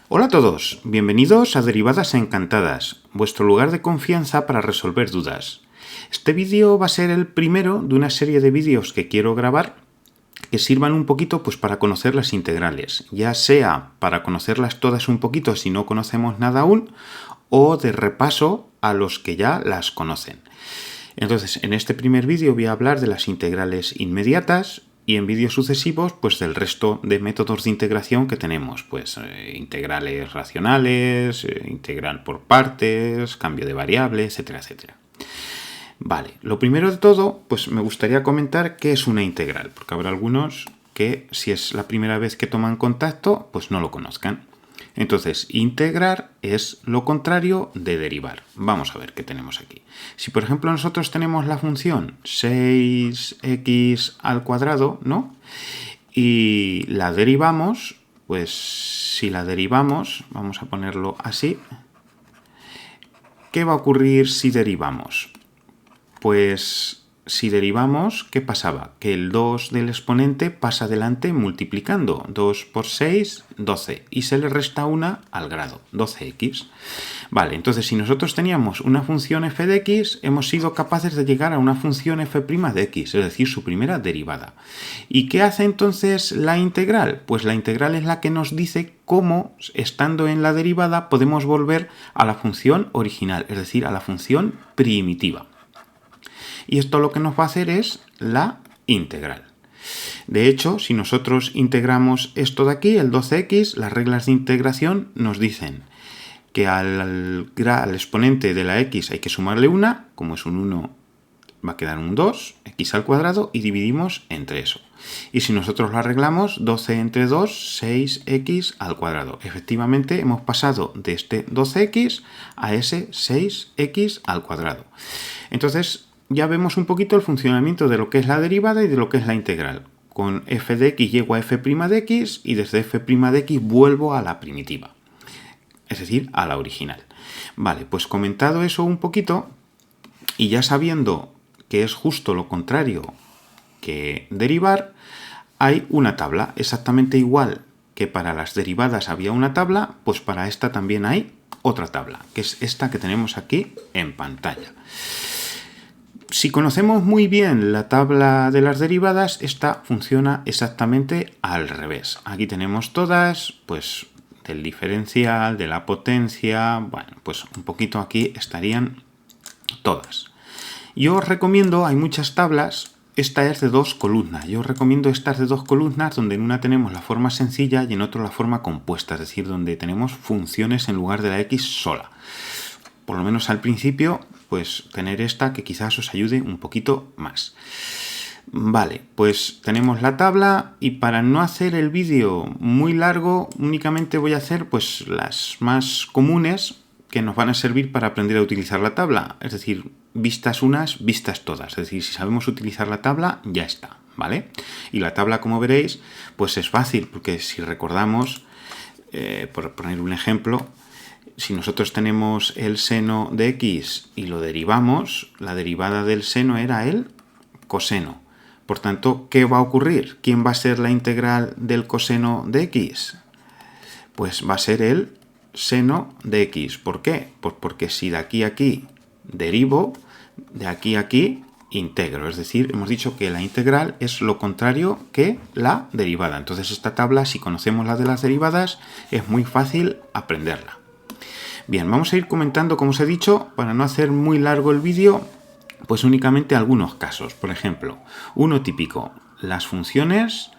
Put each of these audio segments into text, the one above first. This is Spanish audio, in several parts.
Hola a todos, bienvenidos a Derivadas Encantadas, vuestro lugar de confianza para resolver dudas. Este vídeo va a ser el primero de una serie de vídeos que quiero grabar que sirvan un poquito pues, para conocer las integrales, ya sea para conocerlas todas un poquito si no conocemos nada aún, o de repaso a los que ya las conocen. Entonces, en este primer vídeo voy a hablar de las integrales inmediatas y en vídeos sucesivos, pues del resto de métodos de integración que tenemos, pues integrales racionales, integral por partes, cambio de variable, etcétera, etcétera. Vale, lo primero de todo, pues me gustaría comentar qué es una integral, porque habrá algunos que si es la primera vez que toman contacto, pues no lo conozcan. Entonces, integrar es lo contrario de derivar. Vamos a ver qué tenemos aquí. Si, por ejemplo, nosotros tenemos la función 6x al cuadrado, ¿no? Y la derivamos, pues si la derivamos, vamos a ponerlo así, ¿qué va a ocurrir si derivamos? Pues si derivamos, ¿qué pasaba? Que el 2 del exponente pasa adelante multiplicando. 2 por 6, 12. Y se le resta 1 al grado, 12x. Vale, entonces si nosotros teníamos una función f de x, hemos sido capaces de llegar a una función f' de x, es decir, su primera derivada. ¿Y qué hace entonces la integral? Pues la integral es la que nos dice cómo, estando en la derivada, podemos volver a la función original, es decir, a la función primitiva. Y esto lo que nos va a hacer es la integral. De hecho, si nosotros integramos esto de aquí, el 12x, las reglas de integración nos dicen que al exponente de la x hay que sumarle 1, como es un 1 va a quedar un 2, x al cuadrado, y dividimos entre eso. Y si nosotros lo arreglamos, 12 entre 2, 6x al cuadrado. Efectivamente, hemos pasado de este 12x a ese 6x al cuadrado. Entonces, ya vemos un poquito el funcionamiento de lo que es la derivada y de lo que es la integral. Con f de x llego a f' de x y desde f' de x vuelvo a la primitiva, es decir, a la original. Vale, pues comentado eso un poquito y ya sabiendo que es justo lo contrario que derivar, hay una tabla exactamente igual que para las derivadas había una tabla, pues para esta también hay otra tabla, que es esta que tenemos aquí en pantalla. Si conocemos muy bien la tabla de las derivadas, esta funciona exactamente al revés. Aquí tenemos todas, pues del diferencial, de la potencia, bueno, pues un poquito aquí estarían todas. Yo os recomiendo, hay muchas tablas, esta es de 2 columnas. Yo os recomiendo estas de 2 columnas donde en una tenemos la forma sencilla y en otra la forma compuesta, es decir, donde tenemos funciones en lugar de la x sola. Por lo menos al principio, pues tener esta que quizás os ayude un poquito más. Vale, pues tenemos la tabla y para no hacer el vídeo muy largo, únicamente voy a hacer pues las más comunes que nos van a servir para aprender a utilizar la tabla. Es decir, vistas unas, vistas todas. Es decir, si sabemos utilizar la tabla, ya está, ¿vale? Y la tabla, como veréis, pues es fácil, porque si recordamos, por poner un ejemplo, si nosotros tenemos el seno de x y lo derivamos, la derivada del seno era el coseno. Por tanto, ¿qué va a ocurrir? ¿Quién va a ser la integral del coseno de x? Pues va a ser el seno de x. ¿Por qué? Pues porque si de aquí a aquí derivo, de aquí a aquí integro. Es decir, hemos dicho que la integral es lo contrario que la derivada. Entonces esta tabla, si conocemos la de las derivadas, es muy fácil aprenderla. Bien, vamos a ir comentando, como os he dicho, para no hacer muy largo el vídeo, pues únicamente algunos casos. Por ejemplo, uno típico, las funciones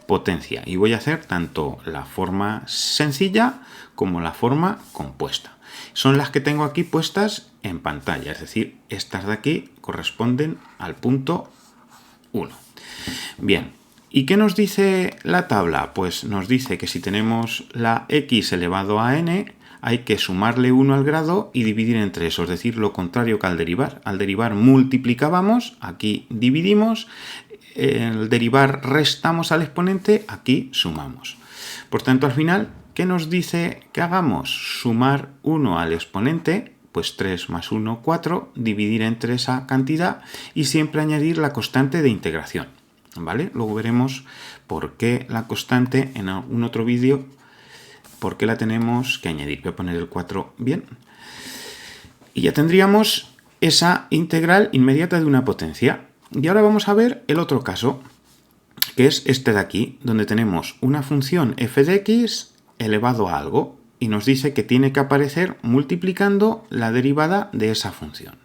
potencia. Y voy a hacer tanto la forma sencilla como la forma compuesta. Son las que tengo aquí puestas en pantalla, es decir, estas de aquí corresponden al punto 1. Bien, ¿y qué nos dice la tabla? Pues nos dice que si tenemos la x elevado a n, hay que sumarle 1 al grado y dividir entre eso, es decir, lo contrario que al derivar. Al derivar multiplicábamos, aquí dividimos, al derivar restamos al exponente, aquí sumamos. Por tanto, al final, ¿qué nos dice que hagamos? Sumar 1 al exponente, pues 3 más 1, 4, dividir entre esa cantidad y siempre añadir la constante de integración, ¿vale? Luego veremos por qué la constante en un otro vídeo ¿Por qué la tenemos que añadir? Voy a poner el 4 bien. Y ya tendríamos esa integral inmediata de una potencia. Y ahora vamos a ver el otro caso, que es este de aquí, donde tenemos una función f de x elevado a algo, y nos dice que tiene que aparecer multiplicando la derivada de esa función.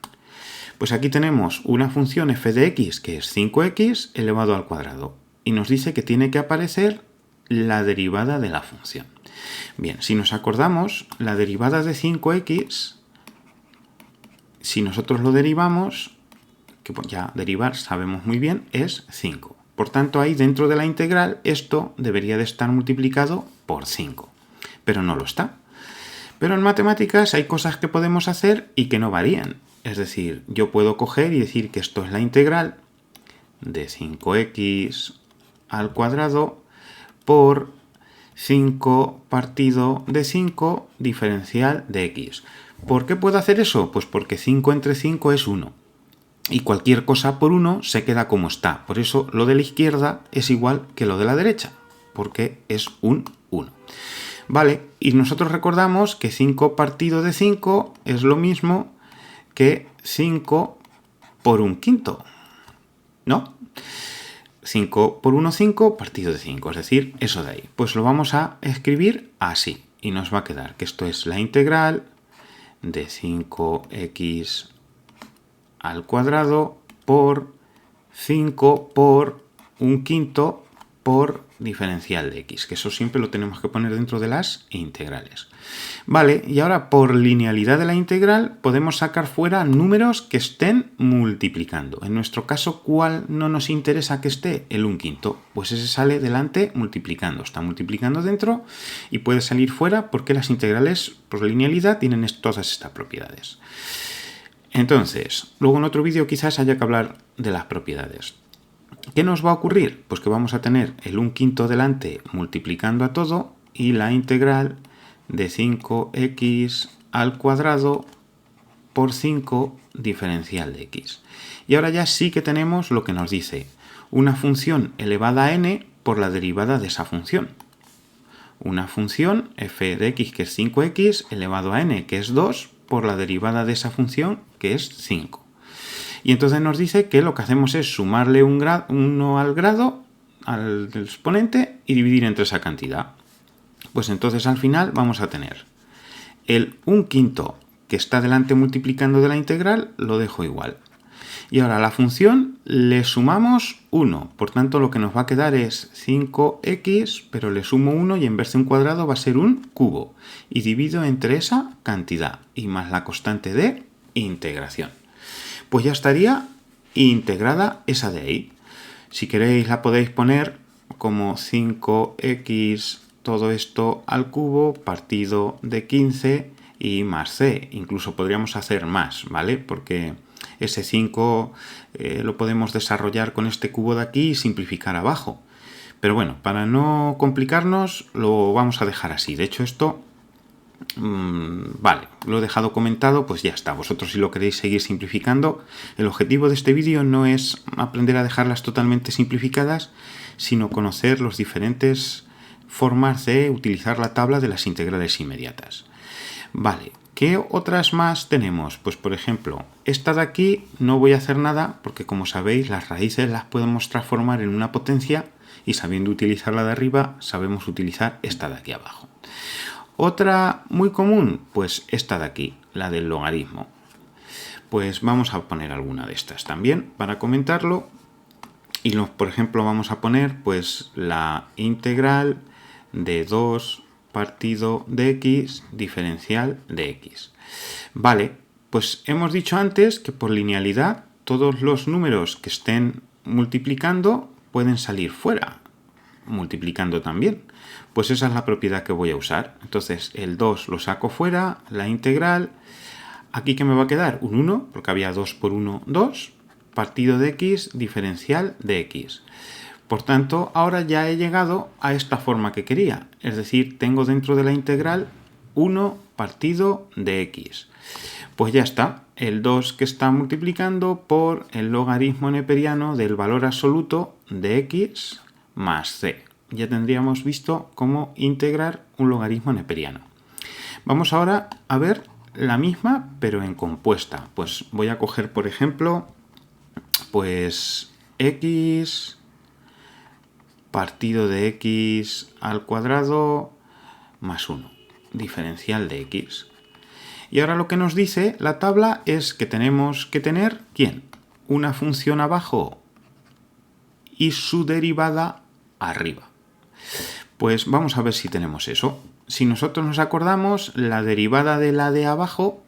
Pues aquí tenemos una función f de x que es 5x elevado al cuadrado, y nos dice que tiene que aparecer la derivada de la función. Bien, si nos acordamos, la derivada de 5x, si nosotros lo derivamos, que ya derivar sabemos muy bien, es 5. Por tanto, ahí dentro de la integral esto debería de estar multiplicado por 5, pero no lo está. Pero en matemáticas hay cosas que podemos hacer y que no varían. Es decir, yo puedo coger y decir que esto es la integral de 5x al cuadrado por 5 partido de 5 diferencial de x. ¿Por qué puedo hacer eso? Pues porque 5 entre 5 es 1. Y cualquier cosa por 1 se queda como está. Por eso lo de la izquierda es igual que lo de la derecha, porque es un 1. Vale, y nosotros recordamos que 5 partido de 5 es lo mismo que 5 por un quinto, ¿no? 5 por 1, 5 partido de 5, es decir, eso de ahí. Pues lo vamos a escribir así, y nos va a quedar que esto es la integral de 5x al cuadrado por 5 por un quinto por diferencial de x, que eso siempre lo tenemos que poner dentro de las integrales. Vale, y ahora por linealidad de la integral podemos sacar fuera números que estén multiplicando. En nuestro caso, ¿cuál no nos interesa que esté? El 1/5. Pues ese sale delante multiplicando. Está multiplicando dentro y puede salir fuera porque las integrales por linealidad tienen todas estas propiedades. Entonces, luego en otro vídeo quizás haya que hablar de las propiedades. ¿Qué nos va a ocurrir? Pues que vamos a tener el 1/5 delante multiplicando a todo y la integral de 5x al cuadrado por 5 diferencial de x. Y ahora ya sí que tenemos lo que nos dice una función elevada a n por la derivada de esa función. Una función f de x que es 5x elevado a n que es 2 por la derivada de esa función que es 5. Y entonces nos dice que lo que hacemos es sumarle 1 al grado, al exponente, y dividir entre esa cantidad. Pues entonces al final vamos a tener el 1/5 que está delante multiplicando de la integral, lo dejo igual. Y ahora a la función le sumamos 1, por tanto lo que nos va a quedar es 5x, pero le sumo 1 y en vez de un cuadrado va a ser un cubo. Y divido entre esa cantidad y más la constante de integración. Pues ya estaría integrada esa de ahí. Si queréis la podéis poner como 5x todo esto al cubo partido de 15 y más c. Incluso podríamos hacer más, ¿vale? Porque ese 5 lo podemos desarrollar con este cubo de aquí y simplificar abajo. Pero bueno, para no complicarnos lo vamos a dejar así. De hecho esto... vale, lo he dejado comentado, pues ya está. Vosotros si lo queréis seguir simplificando, el objetivo de este vídeo no es aprender a dejarlas totalmente simplificadas, sino conocer las diferentes formas de utilizar la tabla de las integrales inmediatas. Vale, ¿qué otras más tenemos? Pues por ejemplo, esta de aquí no voy a hacer nada porque como sabéis las raíces las podemos transformar en una potencia y sabiendo utilizar la de arriba sabemos utilizar esta de aquí abajo. Otra muy común, pues esta de aquí, la del logaritmo. Pues vamos a poner alguna de estas también para comentarlo. Y por ejemplo vamos a poner pues la integral de 2 partido de x diferencial de x. Vale, pues hemos dicho antes que por linealidad todos los números que estén multiplicando pueden salir fuera, multiplicando también. Pues esa es la propiedad que voy a usar. Entonces el 2 lo saco fuera, la integral. Aquí que me va a quedar un 1, porque había 2 por 1, 2, partido de x diferencial de x. Por tanto, ahora ya he llegado a esta forma que quería. Es decir, tengo dentro de la integral 1 partido de x. Pues ya está. El 2 que está multiplicando por el logaritmo neperiano del valor absoluto de x más c. ya tendríamos visto cómo integrar un logaritmo neperiano. Vamos ahora a ver la misma, pero en compuesta. Pues voy a coger, por ejemplo, pues x partido de x al cuadrado más 1, diferencial de x. Y ahora lo que nos dice la tabla es que tenemos que tener, ¿quién? Una función abajo y su derivada arriba. Pues vamos a ver si tenemos eso. Si nosotros nos acordamos, la derivada de la de abajo,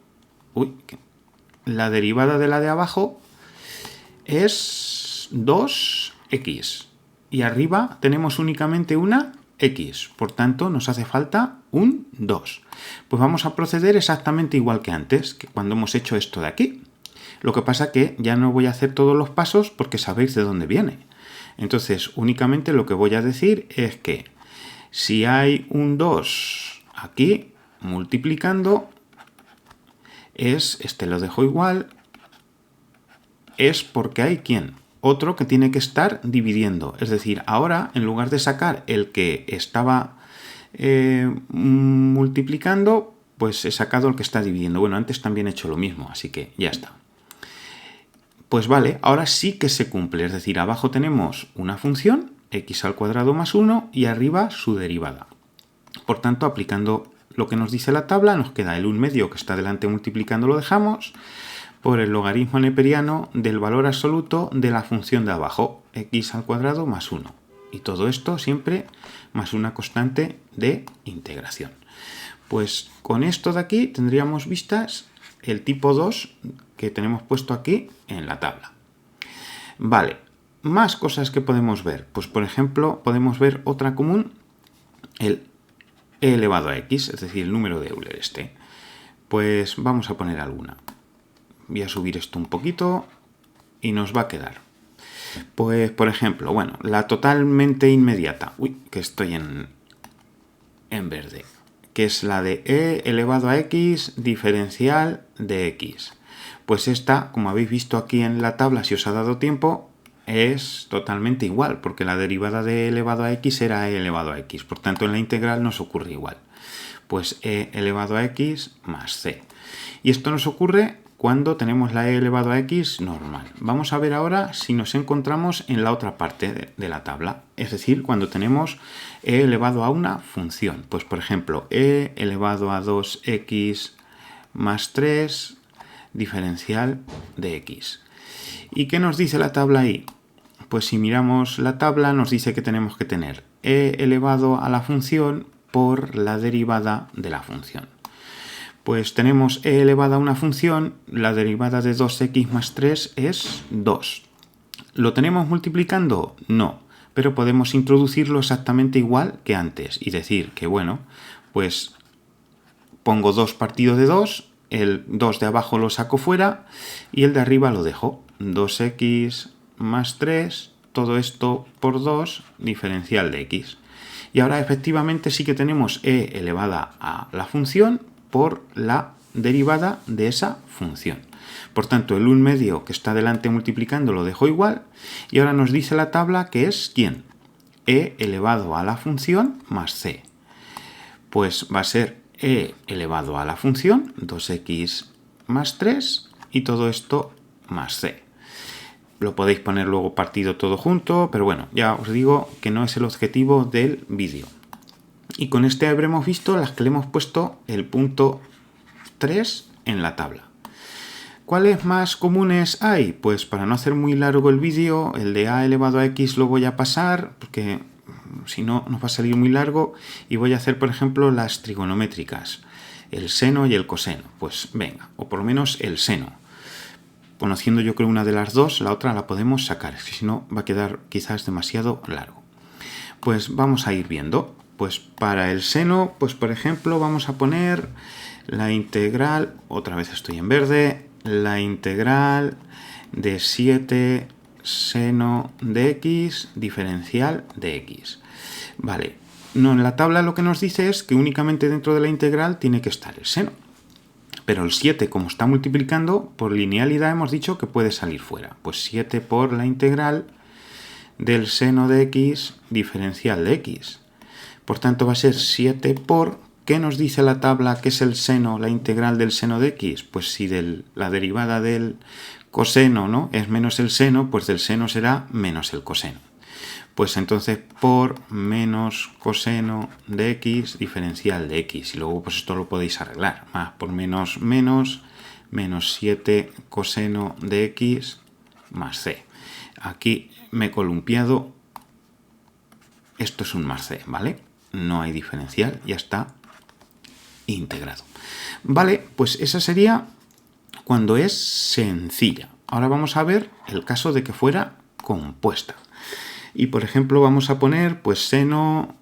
es 2x. Y arriba tenemos únicamente una x. Por tanto, nos hace falta un 2. Pues vamos a proceder exactamente igual que antes, que cuando hemos hecho esto de aquí. Lo que pasa que ya no voy a hacer todos los pasos porque sabéis de dónde viene. Entonces, únicamente lo que voy a decir es que si hay un 2 aquí, multiplicando, este lo dejo igual, es porque hay ¿quién? Otro que tiene que estar dividiendo. Es decir, ahora, en lugar de sacar el que estaba multiplicando, pues he sacado el que está dividiendo. Bueno, antes también he hecho lo mismo, así que ya está. Pues vale, ahora sí que se cumple. Es decir, abajo tenemos una función, x al cuadrado más 1, y arriba su derivada. Por tanto, aplicando lo que nos dice la tabla, nos queda el 1 medio que está delante multiplicando, lo dejamos, por el logaritmo neperiano del valor absoluto de la función de abajo, x al cuadrado más 1. Y todo esto siempre más una constante de integración. Pues con esto de aquí tendríamos vistas el tipo 2 que tenemos puesto aquí en la tabla. Vale, más cosas que podemos ver. Pues por ejemplo, podemos ver otra común, el e elevado a x, es decir, el número de Euler este. Pues vamos a poner alguna. Voy a subir esto un poquito y nos va a quedar. Pues, por ejemplo, bueno, la totalmente inmediata. Uy, que estoy en verde. Que es la de e elevado a x diferencial de x. Pues esta, como habéis visto aquí en la tabla, si os ha dado tiempo, es totalmente igual, porque la derivada de e elevado a x era e elevado a x. Por tanto, en la integral nos ocurre igual. Pues e elevado a x más c. Y esto nos ocurre cuando tenemos la e elevado a x normal. Vamos a ver ahora si nos encontramos en la otra parte de la tabla, es decir, cuando tenemos e elevado a una función. Pues por ejemplo, e elevado a 2x más 3 diferencial de x. ¿Y qué nos dice la tabla ahí? Pues si miramos la tabla nos dice que tenemos que tener e elevado a la función por la derivada de la función. Pues tenemos e elevado a una función, la derivada de 2x más 3 es 2. ¿Lo tenemos multiplicando? No, pero podemos introducirlo exactamente igual que antes y decir que, bueno, pues pongo 2 partido de 2, el 2 de abajo lo saco fuera y el de arriba lo dejo. 2x más 3, todo esto por 2, diferencial de x. Y ahora efectivamente sí que tenemos e elevada a la función por la derivada de esa función. Por tanto, el 1 medio que está delante multiplicando lo dejo igual. Y ahora nos dice la tabla que es ¿quién? E elevado a la función más c. Pues va a ser e elevado a la función, 2x más 3, y todo esto más c. Lo podéis poner luego partido todo junto, pero bueno, ya os digo que no es el objetivo del vídeo. Y con este habremos visto las que le hemos puesto el punto 3 en la tabla. ¿Cuáles más comunes hay? Pues para no hacer muy largo el vídeo, el de a elevado a x lo voy a pasar, porque si no nos va a salir muy largo, y voy a hacer, por ejemplo, las trigonométricas, el seno y el coseno. Pues venga, o por lo menos el seno. Conociendo yo creo una de las dos, la otra la podemos sacar, si no va a quedar quizás demasiado largo. Pues vamos a ir viendo. Pues para el seno, pues por ejemplo vamos a poner la integral, otra vez estoy en verde, la integral de 7 seno de x diferencial de x. Vale, no, en la tabla lo que nos dice es que únicamente dentro de la integral tiene que estar el seno. Pero el 7, como está multiplicando, por linealidad hemos dicho que puede salir fuera. Pues 7 por la integral del seno de x diferencial de x. Por tanto va a ser 7 por, ¿qué nos dice la tabla que es el seno, la integral del seno de x? Pues si la derivada del coseno, ¿no?, es menos el seno, pues del seno será menos el coseno. Pues entonces por menos coseno de x diferencial de x. Y luego pues esto lo podéis arreglar. Más por menos 7 coseno de x más c. Aquí me he columpiado. Esto es un más c, ¿vale? No hay diferencial, ya está integrado. Vale, pues esa sería cuando es sencilla. Ahora vamos a ver el caso de que fuera compuesta. Y por ejemplo vamos a poner pues seno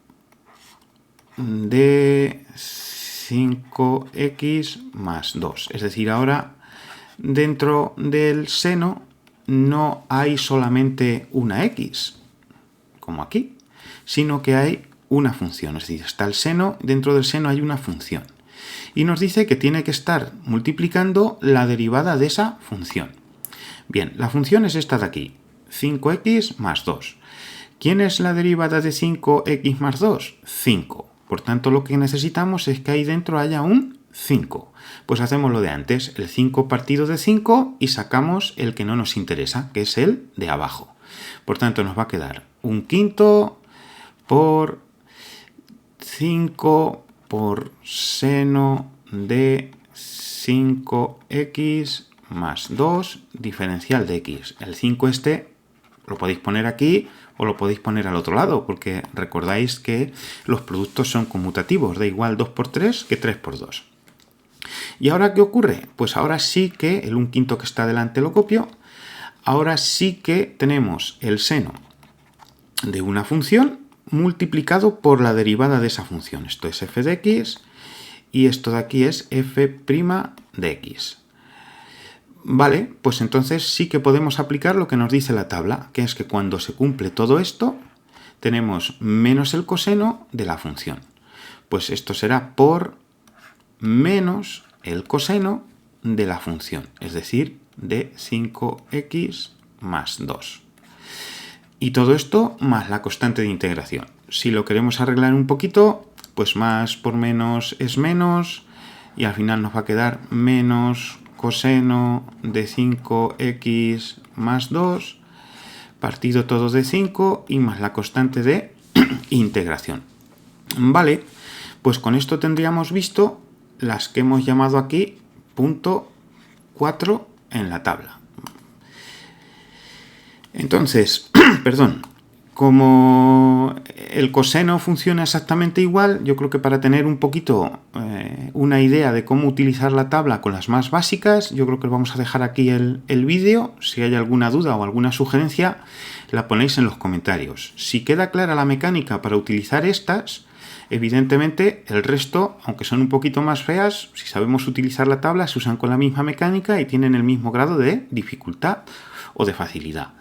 de 5x más 2. Es decir, ahora dentro del seno no hay solamente una x, como aquí, sino que hay una función. Es decir, está el seno, dentro del seno hay una función. Y nos dice que tiene que estar multiplicando la derivada de esa función. Bien, la función es esta de aquí, 5x más 2. ¿Quién es la derivada de 5x más 2? 5. Por tanto, lo que necesitamos es que ahí dentro haya un 5. Pues hacemos lo de antes, el 5 partido de 5 y sacamos el que no nos interesa, que es el de abajo. Por tanto, nos va a quedar un quinto por 5 por seno de 5x más 2 diferencial de x. El 5 lo podéis poner aquí o lo podéis poner al otro lado, porque recordáis que los productos son conmutativos, da igual 2 por 3 que 3 por 2. ¿Y ahora qué ocurre? Pues ahora sí que el 1/5 que está delante lo copio. Ahora sí que tenemos el seno de una función multiplicado por la derivada de esa función. Esto es f de x y esto de aquí es f' de x. Vale, pues entonces sí que podemos aplicar lo que nos dice la tabla, que es que cuando se cumple todo esto, tenemos menos el coseno de la función. Pues esto será por menos el coseno de la función, es decir, de 5x más 2. Y todo esto más la constante de integración. Si lo queremos arreglar un poquito, pues más por menos es menos, y al final nos va a quedar menos coseno de 5x más 2, partido todo de 5 y más la constante de integración. Vale, pues con esto tendríamos visto las que hemos llamado aquí punto 4 en la tabla. Entonces, perdón, como el coseno funciona exactamente igual, yo creo que para tener un poquito una idea de cómo utilizar la tabla con las más básicas, yo creo que vamos a dejar aquí el vídeo. Si hay alguna duda o alguna sugerencia, la ponéis en los comentarios. Si queda clara la mecánica para utilizar estas, evidentemente el resto, aunque son un poquito más feas, si sabemos utilizar la tabla, se usan con la misma mecánica y tienen el mismo grado de dificultad o de facilidad.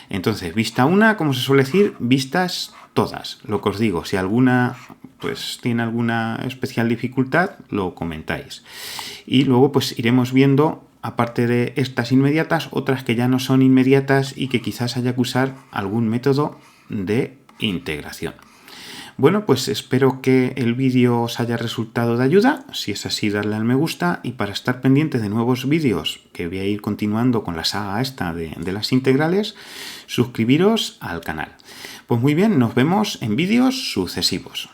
Entonces, vista una, como se suele decir, vistas todas. Lo que os digo, si alguna pues tiene alguna especial dificultad, lo comentáis. Y luego pues iremos viendo, aparte de estas inmediatas, otras que ya no son inmediatas y que quizás haya que usar algún método de integración. Bueno, pues espero que el vídeo os haya resultado de ayuda. Si es así, darle al me gusta, y para estar pendiente de nuevos vídeos, que voy a ir continuando con la saga esta de las integrales, suscribiros al canal. Pues muy bien, nos vemos en vídeos sucesivos.